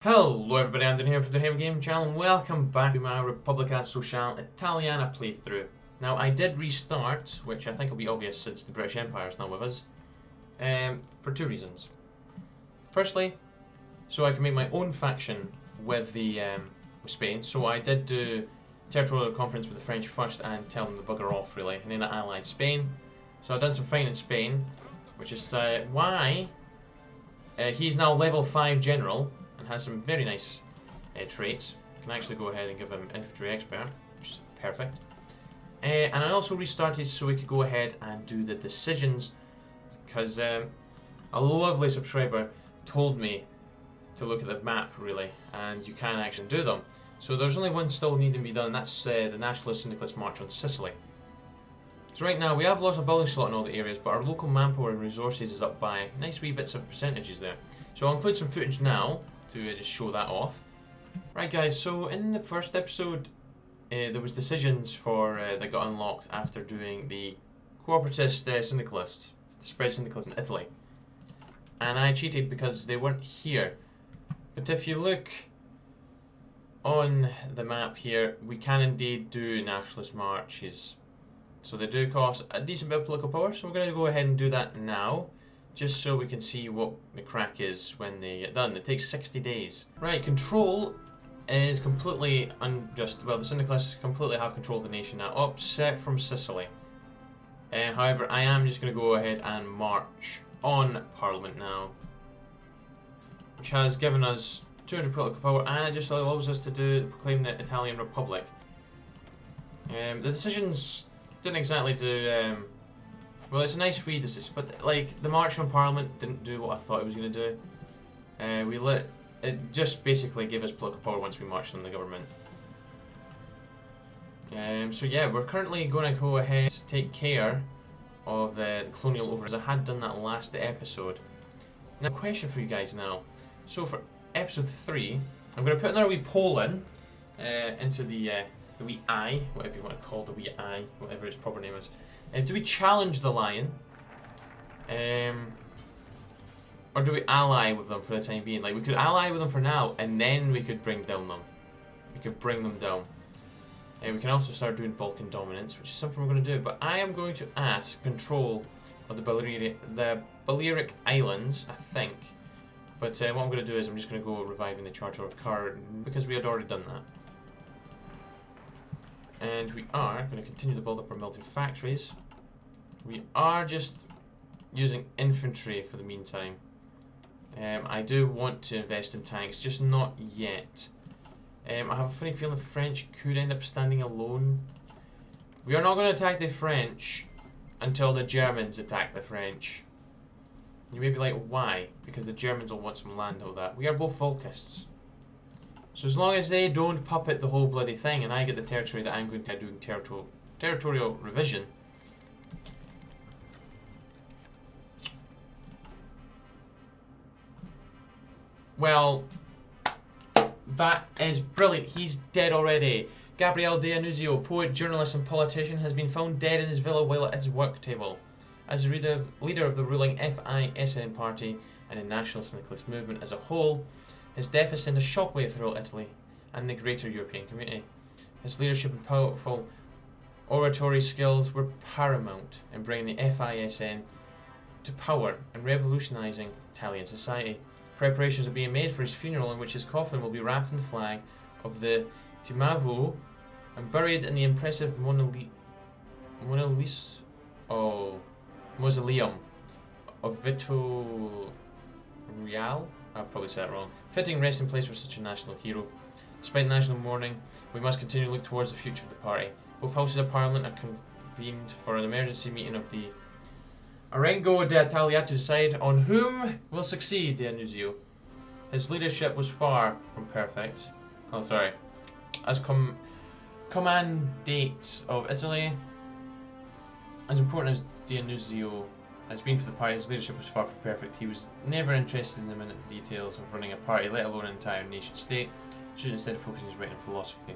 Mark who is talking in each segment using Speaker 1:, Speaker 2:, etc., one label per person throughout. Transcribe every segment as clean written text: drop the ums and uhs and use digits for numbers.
Speaker 1: Hello everybody, I'm Dan here from the Game Game channel and welcome back to my Repubblica Sociale Italiana playthrough. Now I did restart, which I think will be obvious since the British Empire is now with us, for two reasons. Firstly, so I can make my own faction with with Spain. So I did do territorial conference with the French first and tell them to bugger off really, and then I allied Spain. So I've done some fighting in Spain, which is why he's now level 5 general. And has some very nice traits. Can actually go ahead and give him infantry expert, which is perfect. And I also restarted so we could go ahead and do the decisions, because a lovely subscriber told me to look at the map really, and you can actually do them. So there's only one still needing to be done, and that's the Nationalist Syndicalist March on Sicily. So right now we have lost a building slot in all the areas, but our local manpower and resources is up by nice wee bits of percentages there. So I'll include some footage now to just show that off. Right guys, so in the first episode there was decisions for that got unlocked after doing the Cooperativist Syndicalist, the spread syndicalism in Italy. And I cheated because they weren't here. But if you look on the map here, we can indeed do nationalist marches. So they do cost a decent bit of political power, so we're going to go ahead and do that now, just so we can see what the crack is when they get done. It takes 60 days. Right, control is completely unjust. Well, the Syndicalists completely have control of the nation now, upset from Sicily. However, I am just going to go ahead and march on Parliament now, which has given us 200 political power, and it just allows us to proclaim the Italian Republic. The decisions didn't exactly do... well, it's a nice wee decision, but like the march on Parliament didn't do what I thought it was going to do. It just basically gave us political power once we marched on the government. So yeah, we're currently going to go ahead and take care of the colonial overlords. I had done that last episode. Now, question for you guys now. So for episode 3, I'm going to put another wee poll in into the wee eye, whatever you want to call the wee eye, whatever its proper name is. Do we challenge the lion? Or do we ally with them for the time being? Like, we could ally with them for now, and then we could bring down them. We could bring them down. We can also start doing Balkan dominance, which is something we're going to do. But I am going to ask control of the Balearic Islands, I think. But what I'm going to do is I'm just going to go reviving the Charter of Car, because we had already done that. And we are going to continue to build up our military factories. We are just using infantry for the meantime. I do want to invest in tanks, just not yet. I have a funny feeling the French could end up standing alone. We are not going to attack the French until the Germans attack the French. You may be like, why? Because the Germans will want some land, all that. We are both Volkists. So as long as they don't puppet the whole bloody thing and I get the territory that I'm going to do doing territorial revision. Well, that is brilliant. He's dead already. Gabriele D'annunzio, poet, journalist and politician, has been found dead in his villa while at his work table. As the leader of the ruling FISN party and the National Syndicalist movement as a whole, his death has sent a shockwave throughout Italy and the greater European community. His leadership and powerful oratory skills were paramount in bringing the FISN to power and revolutionising Italian society. Preparations are being made for his funeral, in which his coffin will be wrapped in the flag of the Timavo and buried in the impressive mausoleum of Vito Real. I'll probably say that wrong. Fitting resting place for such a national hero. Despite national mourning, we must continue to look towards the future of the party. Both houses of parliament are convened for an emergency meeting of the Arengo d'Italia to decide on whom will succeed D'annunzio. His leadership was far from perfect. Oh, sorry. As commandant of Italy, as important as D'annunzio has been for the party, his leadership was far from perfect. He was never interested in the minute details of running a party, let alone an entire nation state, should instead focus his writing philosophy.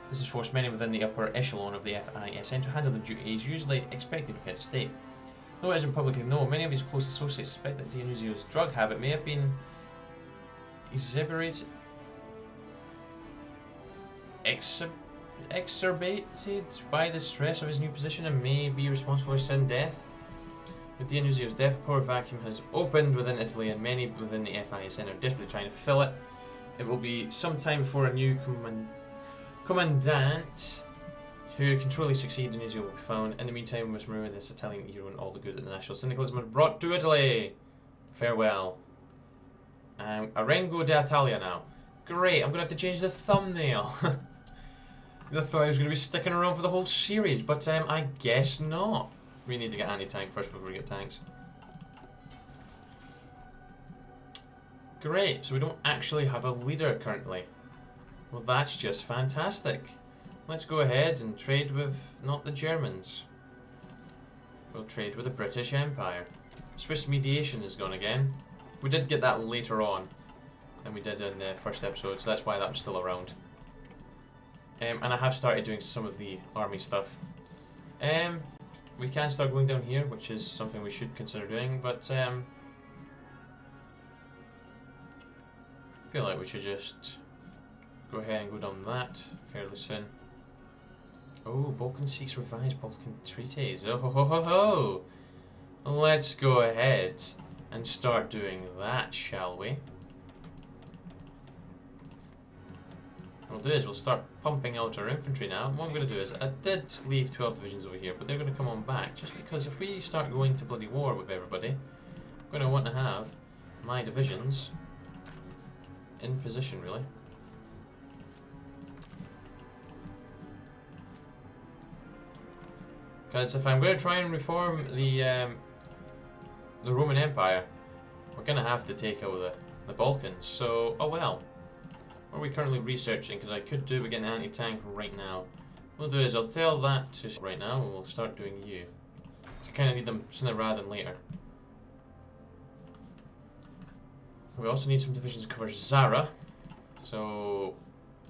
Speaker 1: This has forced many within the upper echelon of the FISN to handle the duties usually expected of head of state. Though it isn't publicly known, many of his close associates suspect that D'annunzio's drug habit may have been exacerbated exacerbated by the stress of his new position and may be responsible for sudden death. With D'annunzio's death, a power vacuum has opened within Italy, and many within the FISN are desperately trying to fill it. It will be some time before a new commandant who can truly succeed D'annunzio will be found. In the meantime, we must remember this Italian hero and all the good that the National Syndicalism has brought to Italy. Farewell. Arengo d'Italia now. Great, I'm going to have to change the thumbnail. I thought I was going to be sticking around for the whole series, but I guess not. We need to get anti-tank first before we get tanks. Great, so we don't actually have a leader currently. Well, that's just fantastic. Let's go ahead and trade with, not the Germans. We'll trade with the British Empire. Swiss mediation is gone again. We did get that later on than we did in the first episode, so that's why that was still around. And I have started doing some of the army stuff. We can start going down here, which is something we should consider doing, but I feel like we should just go ahead and go down that fairly soon. Oh, Balkan seeks revised Balkan treaties. Oh ho ho ho ho! Let's go ahead and start doing that, shall we? What we'll do is we'll start pumping out our infantry now. What I'm going to do is, I did leave 12 divisions over here, but they're going to come on back, just because if we start going to bloody war with everybody, I'm going to want to have my divisions in position, really. Because if I'm going to try and reform the Roman Empire, we're going to have to take over the Balkans, so, oh well. What are we currently researching? Because I could do with getting an anti-tank right now. What we'll do is I'll tell that to right now and we'll start doing you. So I kind of need them sooner rather than later. We also need some divisions to cover Zara. So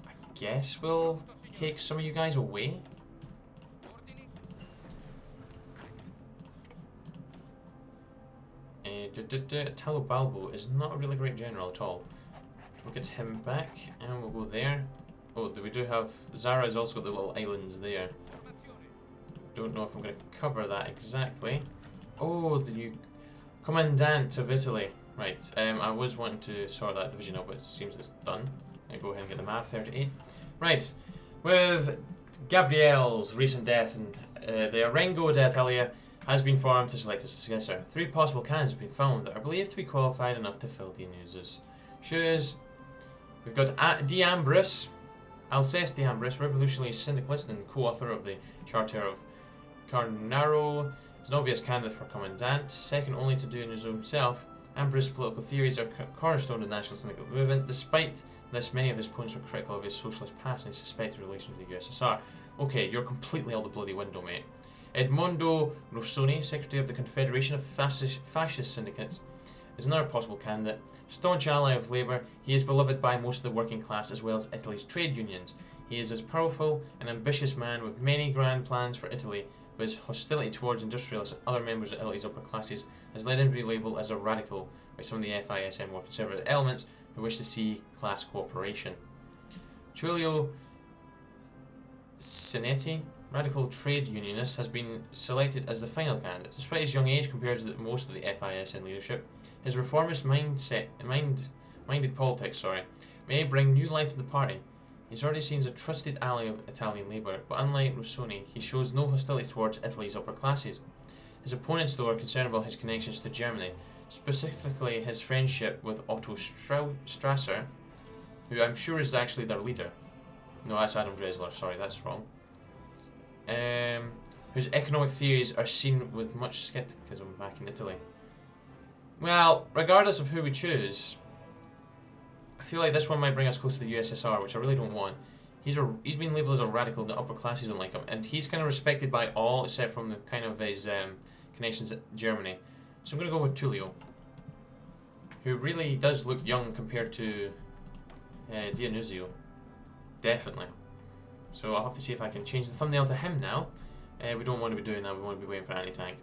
Speaker 1: I guess we'll take some of you guys away. Talo Balbo is not a really great general at all. We'll get him back and we'll go there. Oh, we do have... Zara's also got the little islands there. Don't know if I'm going to cover that exactly. Oh, the new Commandant of Italy. Right, I was wanting to sort that division out, but it seems it's done. I'll go ahead and get the map, 38. Right, with Gabriele's recent death, and the Arengo d'Italia has been formed to select a successor. 3 possible candidates have been found that are believed to be qualified enough to fill D'annunzio's shoes. We've got D'Ambris, Alceste D'Ambris, revolutionary syndicalist and co-author of the Charter of Carnaro, is an obvious candidate for commandant, second only to D'annunzio himself. Ambris' political theories are cornerstone of the national syndicate movement. Despite this, many of his opponents are critical of his socialist past and suspected relation to the USSR. Okay, you're completely out the bloody window, mate. Edmondo Rossoni, secretary of the Confederation of Fascist Syndicates, is another possible candidate. Staunch ally of Labour, he is beloved by most of the working class as well as Italy's trade unions. He is a powerful and ambitious man with many grand plans for Italy, but his hostility towards industrialists and other members of Italy's upper classes has led him to be labelled as a radical by some of the FISN more conservative elements who wish to see class cooperation. Tullio Cianetti, radical trade unionist, has been selected as the final candidate. Despite his young age compared to most of the FISN leadership, his reformist minded politics may bring new life to the party. He's already seen as a trusted ally of Italian Labour, but unlike Rossoni, he shows no hostility towards Italy's upper classes. His opponents, though, are concerned about his connections to Germany, specifically his friendship with Otto Strasser, who I'm sure is actually their leader. No, that's Adam Dresler, sorry, that's wrong. Whose economic theories are seen with much scepticism back in Italy. Well, regardless of who we choose, I feel like this one might bring us close to the USSR, which I really don't want. He's been labelled as a radical, and the upper classes don't like him, and he's kind of respected by all except from the kind of his connections at Germany. So I'm going to go with Tullio, who really does look young compared to D'annunzio. Definitely. So I'll have to see if I can change the thumbnail to him now. We don't want to be doing that, we want to be waiting for anti-tank.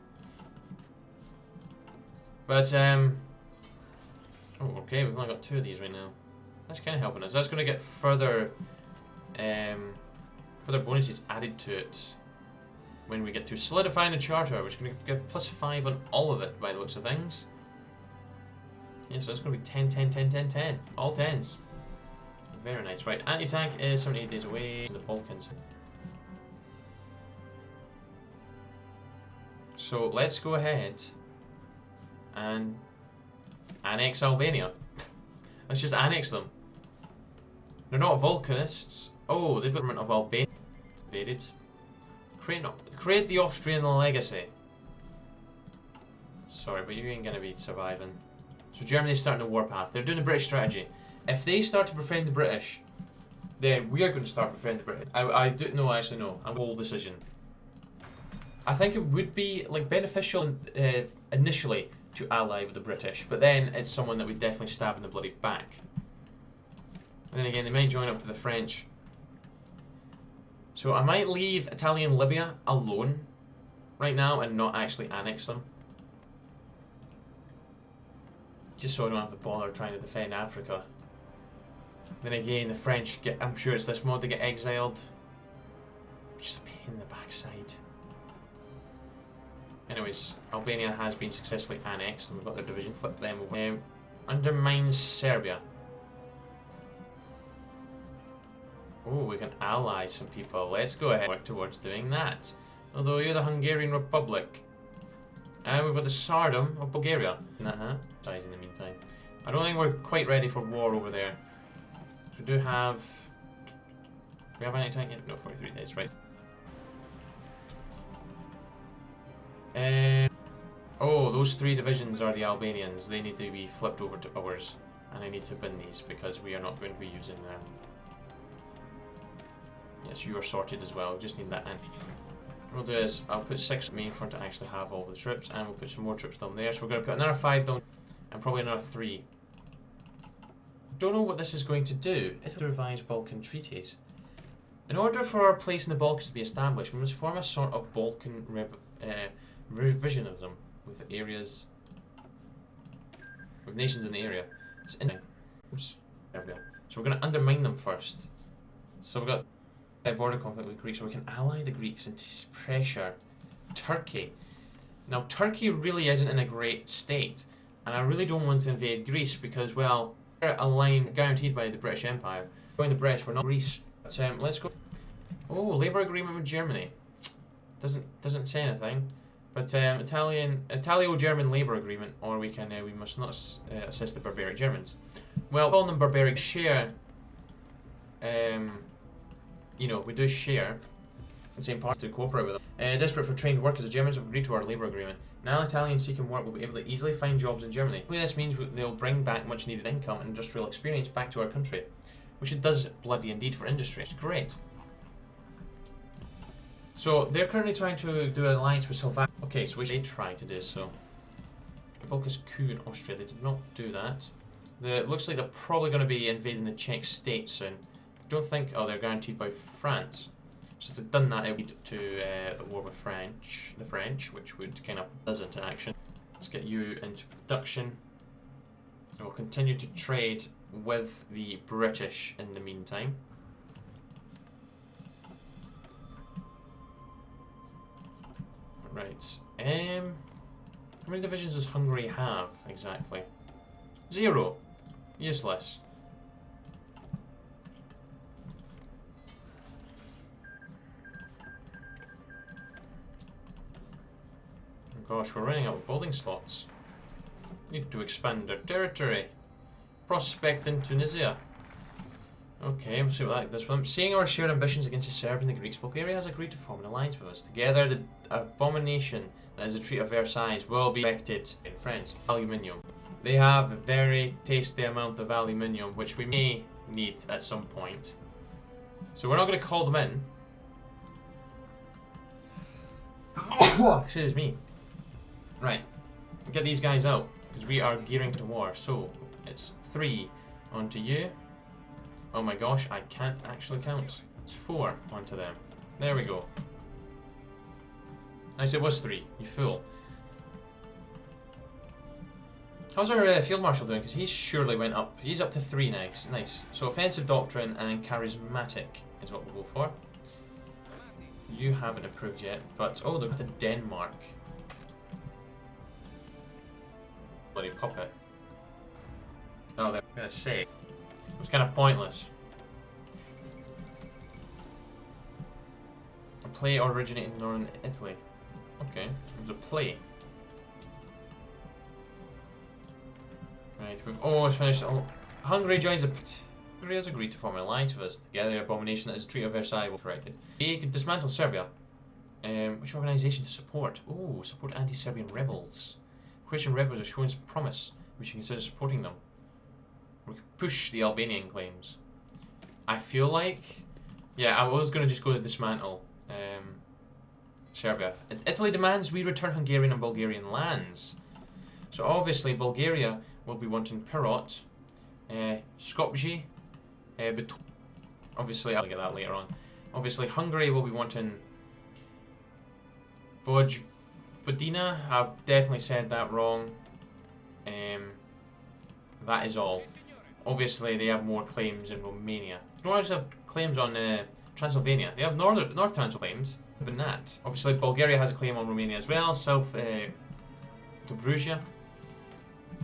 Speaker 1: But, oh, okay, we've only got 2 of these right now. That's kind of helping us. That's going to get further further bonuses added to it when we get to solidifying the charter, which is going to give +5 on all of it by the looks of things. Yeah, so it's going to be 10, 10, 10, 10, 10. All 10s. Very nice. Right, anti-tank is 78 days away. The Balkans. So let's go ahead and annex Albania. Let's just annex them. They're not Volcanists. Oh, they've got the government of Albania invaded. Create the Austrian legacy. Sorry, but you ain't gonna be surviving. So Germany's starting the warpath. They're doing the British strategy. If they start to befriend the British, then we are going to start befriending the British. I do no, actually no. A bold decision. I think it would be like beneficial initially to ally with the British, but then it's someone that we definitely stab in the bloody back. And then again, they might join up to the French. So I might leave Italian Libya alone right now and not actually annex them. Just so I don't have to bother trying to defend Africa. Then again, the French get, I'm sure it's this mod, they get exiled. Which is a pain in the backside. Anyways, Albania has been successfully annexed and we've got their division, flip them over. Undermines Serbia. Oh, we can ally some people. Let's go ahead and work towards doing that. Although you're the Hungarian Republic. And we've got the Tsardom of Bulgaria. In the meantime. I don't think we're quite ready for war over there. We do have... Do we have any time yet? No, 43 days, right. Oh, those 3 divisions are the Albanians. They need to be flipped over to ours. And I need to bin these because we are not going to be using them. Yes, you are sorted as well. Just need that anti. What we'll do is I'll put 6 main front to actually have all the troops, and we'll put some more troops down there. So we're going to put another 5 down, and probably another 3. Don't know what this is going to do. It's to revise Balkan treaties. In order for our place in the Balkans to be established, we must form a sort of Balkan revisionism with areas, with nations in the area. It's in Serbia. So we're going to undermine them first. So we've got a border conflict with Greeks, so we can ally the Greeks and pressure Turkey. Now Turkey really isn't in a great state, and I really don't want to invade Greece because, well, we're a line guaranteed by the British Empire. Going the British, we're not Greece. But let's go. Oh, labour agreement with Germany. Doesn't say anything. But Italo-German labour agreement, or we can we must not assist the barbaric Germans. Well, calling them barbaric share. You know, we do share the same parts to cooperate with them. Desperate for trained workers, the Germans have agreed to our labour agreement. Now Italians seeking work will be able to easily find jobs in Germany. This means they'll bring back much needed income and industrial experience back to our country, which it does bloody indeed for industry. It's great. So they're currently trying to do an alliance with Slovakia. Okay, so we should try to do so. Volkas coup in Austria, they did not do that. It looks like they're probably going to be invading the Czech state soon. Don't think, oh, they're guaranteed by France. So if they've done that, it would lead to a war with the French, which would kind of buzz into action. Let's get you into production. And we'll continue to trade with the British in the meantime. Right. How many divisions does Hungary have exactly? 0. Useless. Gosh, we're running out of building slots. Need to expand our territory. Prospect in Tunisia. Okay, we'll see what that does for them. Seeing our shared ambitions against the Serbs and the Greeks, Bulgaria has agreed to form an alliance with us. Together, the abomination that is the Treaty of Versailles will be erected in France. Aluminium. They have a very tasty amount of aluminium, which we may need at some point. So we're not going to call them in. Excuse me. Right, get these guys out, because we are gearing to war. So, it's 3 onto you. Oh my gosh, I can't actually count. It's 4 onto them. There we go. Nice, it was 3, you fool. How's our Field Marshal doing? Because he's surely went up. He's up to 3 next. Nice. So offensive doctrine and charismatic is what we'll go for. You haven't approved yet, but oh, they're to Denmark. Bloody puppet. Oh, they're gonna say it was kind of pointless. A play originating in northern Italy. Okay, it was a play. Right, oh, it's finished. Oh, Hungary joins the. Hungary has agreed to form an alliance with us. Together, the abomination that is the Treaty of Versailles will be corrected. We could dismantle Serbia. Which organisation to support? Oh, support anti-Serbian rebels. Croatian rebels are showing promise. We should consider supporting them. We could push the Albanian claims. I feel like, yeah, I was going to just go to dismantle Serbia. Italy demands we return Hungarian and Bulgarian lands. So obviously Bulgaria will be wanting Pirot, Skopje, but obviously I'll get that later on. Obviously Hungary will be wanting Vojvodina. I've definitely said that wrong. That is all. Obviously they have more claims in Romania. Nor does have claims on Transylvania. They have North Transylvania claims. Than that. Obviously Bulgaria has a claim on Romania as well. South Dobruja.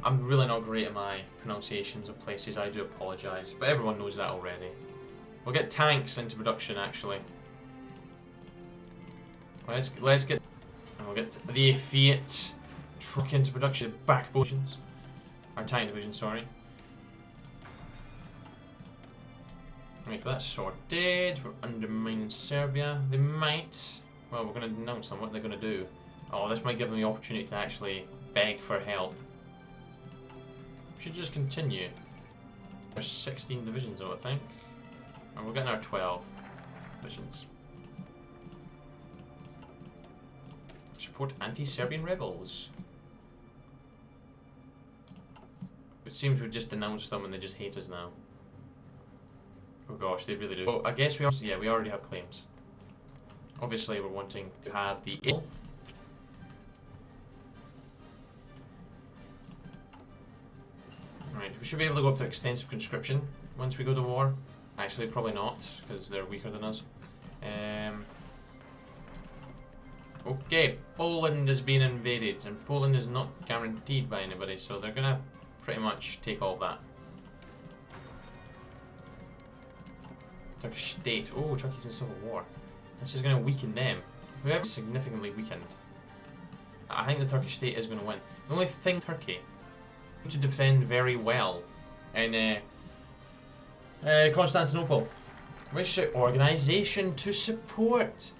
Speaker 1: I'm really not great at my pronunciations of places, I do apologise, but everyone knows that already. We'll get tanks into production actually. Let's get, and we'll get the Fiat truck into production, backbone divisions, or tank division, sorry. Right, that's sorted. We're undermining Serbia. They might, well, we're going to announce them what they're going to do. Oh, this might give them the opportunity to actually beg for help. We should just continue. There's 16 divisions though, I think. And we're getting our 12 divisions. Support anti-Serbian rebels. It seems we've just denounced them and they just hate us now. Oh gosh, they really do. Oh, I guess we also, yeah, we already have claims. Obviously we're wanting to have the Right, we should be able to go up to extensive conscription once we go to war. Actually, probably not, because they're weaker than us. Okay, Poland is being invaded, and Poland is not guaranteed by anybody, so they're gonna pretty much take all of that. Turkish state. Oh, Turkey's in civil war. This is gonna weaken them. Whoever significantly weakened. I think the Turkish state is gonna win. The only thing, Turkey to defend very well in Constantinople. Which organisation to support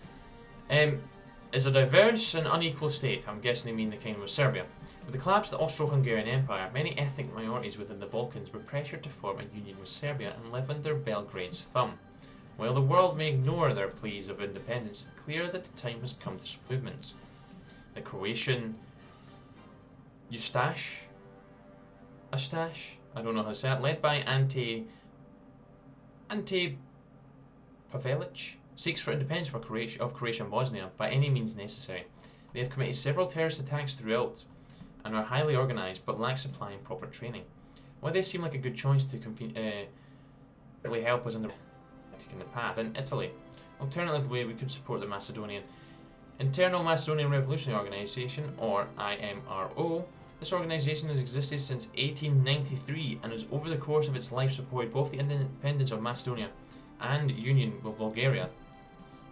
Speaker 1: is a diverse and unequal state. I'm guessing they mean the Kingdom of Serbia. With the collapse of the Austro-Hungarian Empire, many ethnic minorities within the Balkans were pressured to form a union with Serbia and live under Belgrade's thumb. While the world may ignore their pleas of independence, it's clear that the time has come to some movements. The Croatian Ustash, I don't know how to say it, led by Ante Pavelic, seeks for independence of Croatia and Bosnia by any means necessary. They have committed several terrorist attacks throughout and are highly organised but lack supply and proper training. While they seem like a good choice to really help us in the path in Italy, alternatively we could support the Macedonian Internal Macedonian Revolutionary Organisation, or IMRO. This organisation has existed since 1893 and has over the course of its life supported both the independence of Macedonia and union with Bulgaria.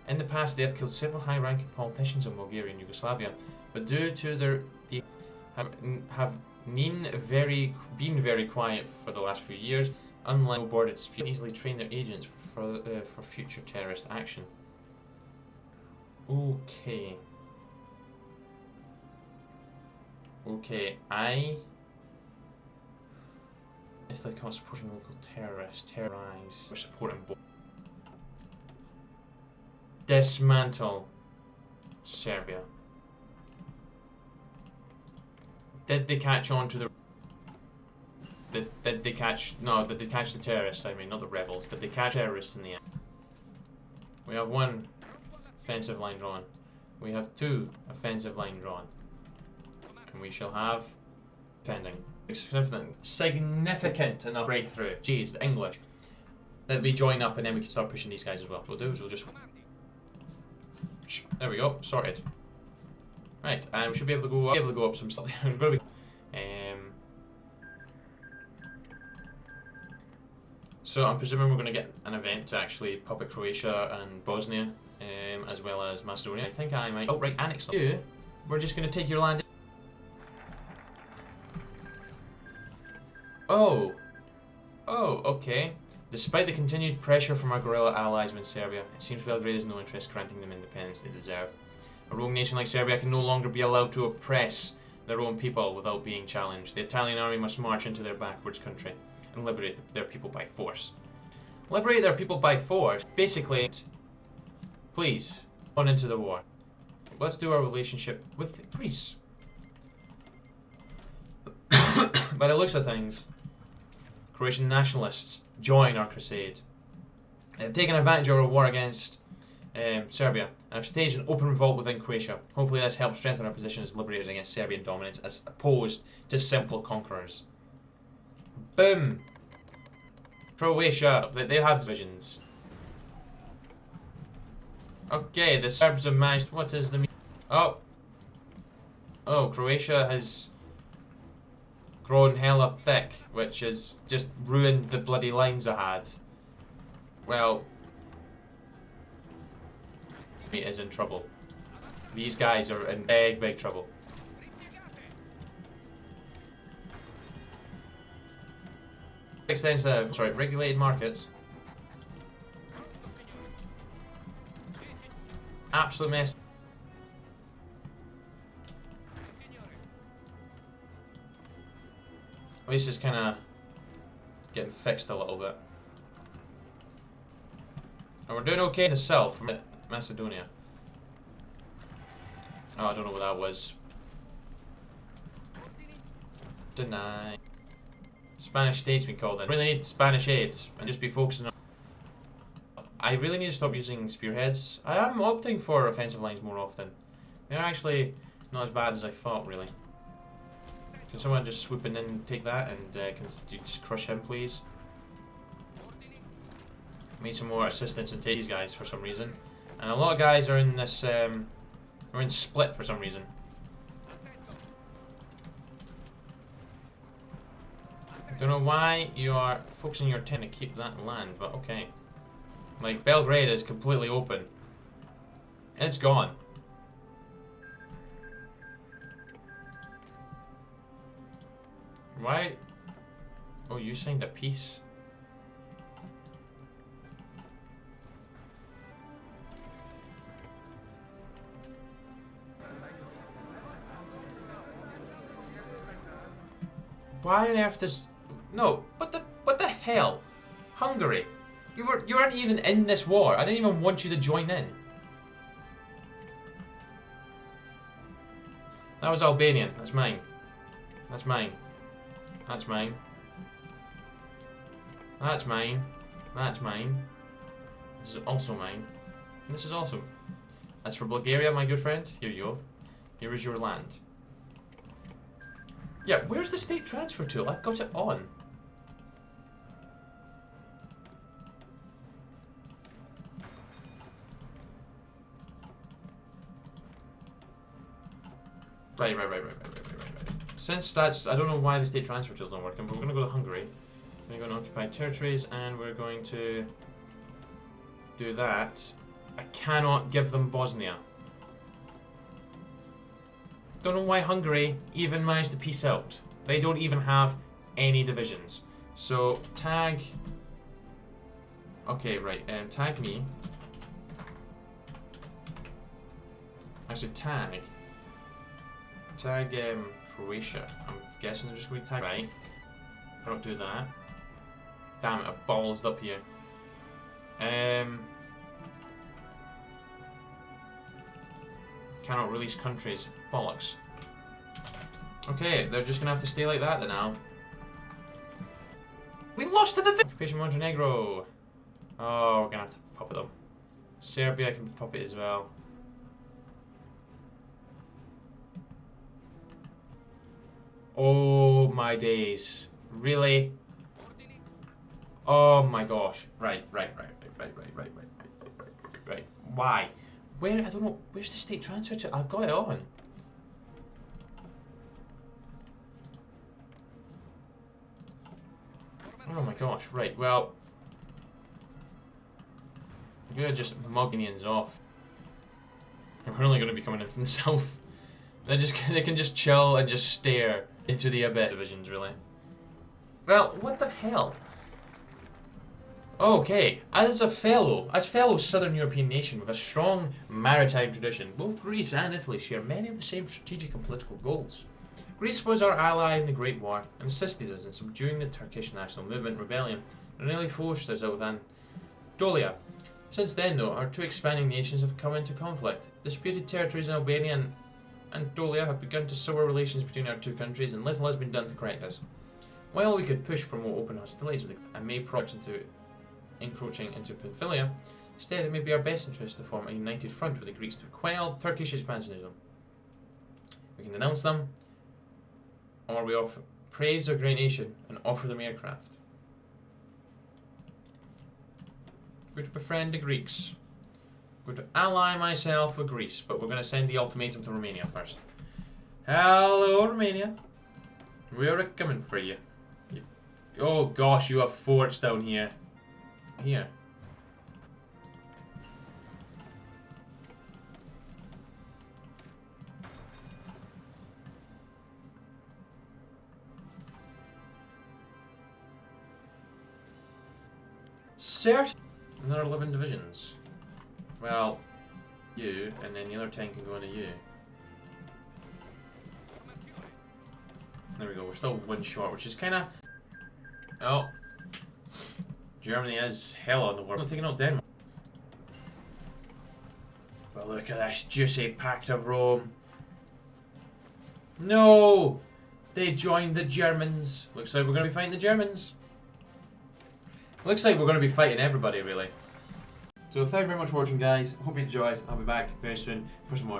Speaker 1: In the past they have killed several high-ranking politicians in Bulgaria and Yugoslavia, but due to their have been very quiet for the last few years. Unlike border dispute, easily train their agents for future terrorist action. Okay. It's like not supporting local terrorists, terrorize. We're supporting both. Dismantle Serbia. Did they catch on to the... Did they catch the terrorists, I mean, not the rebels. Did they catch terrorists in the end? We have one offensive line drawn. We have two offensive line drawn. And we shall have defending. significant enough breakthrough. Jeez, the English. That we join up and then we can start pushing these guys as well. What we'll do is we'll just... There we go, sorted. Right, we should be able to go up some stuff. So I'm presuming we're going to get an event to actually puppet Croatia and Bosnia, as well as Macedonia. I think I might outright annex them. You, we're just going to take your land. Oh, okay. Despite the continued pressure from our guerrilla allies in Serbia, it seems Belgrade has no interest granting them independence they deserve. A rogue nation like Serbia can no longer be allowed to oppress their own people without being challenged. The Italian army must march into their backwards country and liberate their people by force. Liberate their people by force? Basically, please, on into the war. Let's do our relationship with Greece. By the looks of things, Croatian nationalists join our crusade. They've taken advantage of our war against Serbia and have staged an open revolt within Croatia. Hopefully this helps strengthen our position as liberators against Serbian dominance as opposed to simple conquerors. Boom! Croatia, they have visions. Okay, the Serbs have managed. What is the... Oh, Croatia has grown hella thick, which has just ruined the bloody lines I had. Well, he is in trouble. These guys are in big trouble. Extensive, sorry, regulated markets. Absolute mess. At least it's kind of getting fixed a little bit. And we're doing okay in the south, Macedonia. Oh, I don't know what that was. Deny. Spanish state's been called in. Really need Spanish aid and just be focusing on... I really need to stop using spearheads. I am opting for offensive lines more often. They're actually not as bad as I thought, really. Can someone just swoop in and take that, and can you just crush him, please? Need some more assistance and take these guys for some reason. And a lot of guys are in this, are in split for some reason. Don't know why you are focusing your attention to keep that land, but okay. Like, Belgrade is completely open. It's gone. Why? Oh, you signed a peace. Why on earth does... No, what the hell? Hungary. You weren't even in this war. I didn't even want you to join in. That was Albanian. That's mine. That's mine. That's mine. That's mine. That's mine. This is also mine. And this is also... That's for Bulgaria, my good friend. Here you go. Here is your land. Yeah, where's the state transfer tool? I've got it on. Right. Since that's... I don't know why the state transfer tool's not working, but we're going to go to Hungary. We're going to go to occupied territories, and we're going to do that. I cannot give them Bosnia. Don't know why Hungary even managed to peace out. They don't even have any divisions. So, tag... Okay, right, tag me. Actually, tag Croatia. I'm guessing they're just going to tag... Right. I don't do that. Damn it, I've ballsed up here. Cannot release countries. Bollocks. Okay, they're just gonna have to stay like that then now. We lost to the Occupation Montenegro. Oh, we're gonna have to puppet them. Serbia can puppet as well. Oh my days. Really? Oh my gosh. Right. Why? Where? I don't know. Where's the state transfer to? I've got it on. Oh my gosh. Right. Well, I'm gonna just mug Indians off. And we're only gonna be coming in from the south. They can just chill and just stare into the abyss divisions, really. Well, what the hell? Okay, as fellow Southern European nation with a strong maritime tradition, both Greece and Italy share many of the same strategic and political goals. Greece was our ally in the Great War and assisted us in subduing the Turkish national movement rebellion and nearly forced us out of Anatolia. Since then, though, our two expanding nations have come into conflict. Disputed territories in Albania and Anatolia have begun to sour relations between our two countries, and little has been done to correct this. While we could push for more open hostilities and may progress into encroaching into Pamphylia, instead it may be our best interest to form a united front with the Greeks to quell Turkish expansionism. We can denounce them, or we offer praise their great nation and offer them aircraft. We're to befriend the Greeks. We're to ally myself with Greece, but we're going to send the ultimatum to Romania first. Hello, Romania. We're coming for you. Oh gosh, you have forts down here. Here. Cert. Another 11 divisions. Well, you, and then the other 10 can go into you. There we go, we're still one short, which is kinda... Oh. Germany is hell on the world. I'm taking out Denmark. But look at this juicy pact of Rome. No! They joined the Germans. Looks like we're going to be fighting the Germans. Looks like we're going to be fighting everybody, really. So thank you very much for watching, guys. Hope you enjoyed. I'll be back very soon for some more.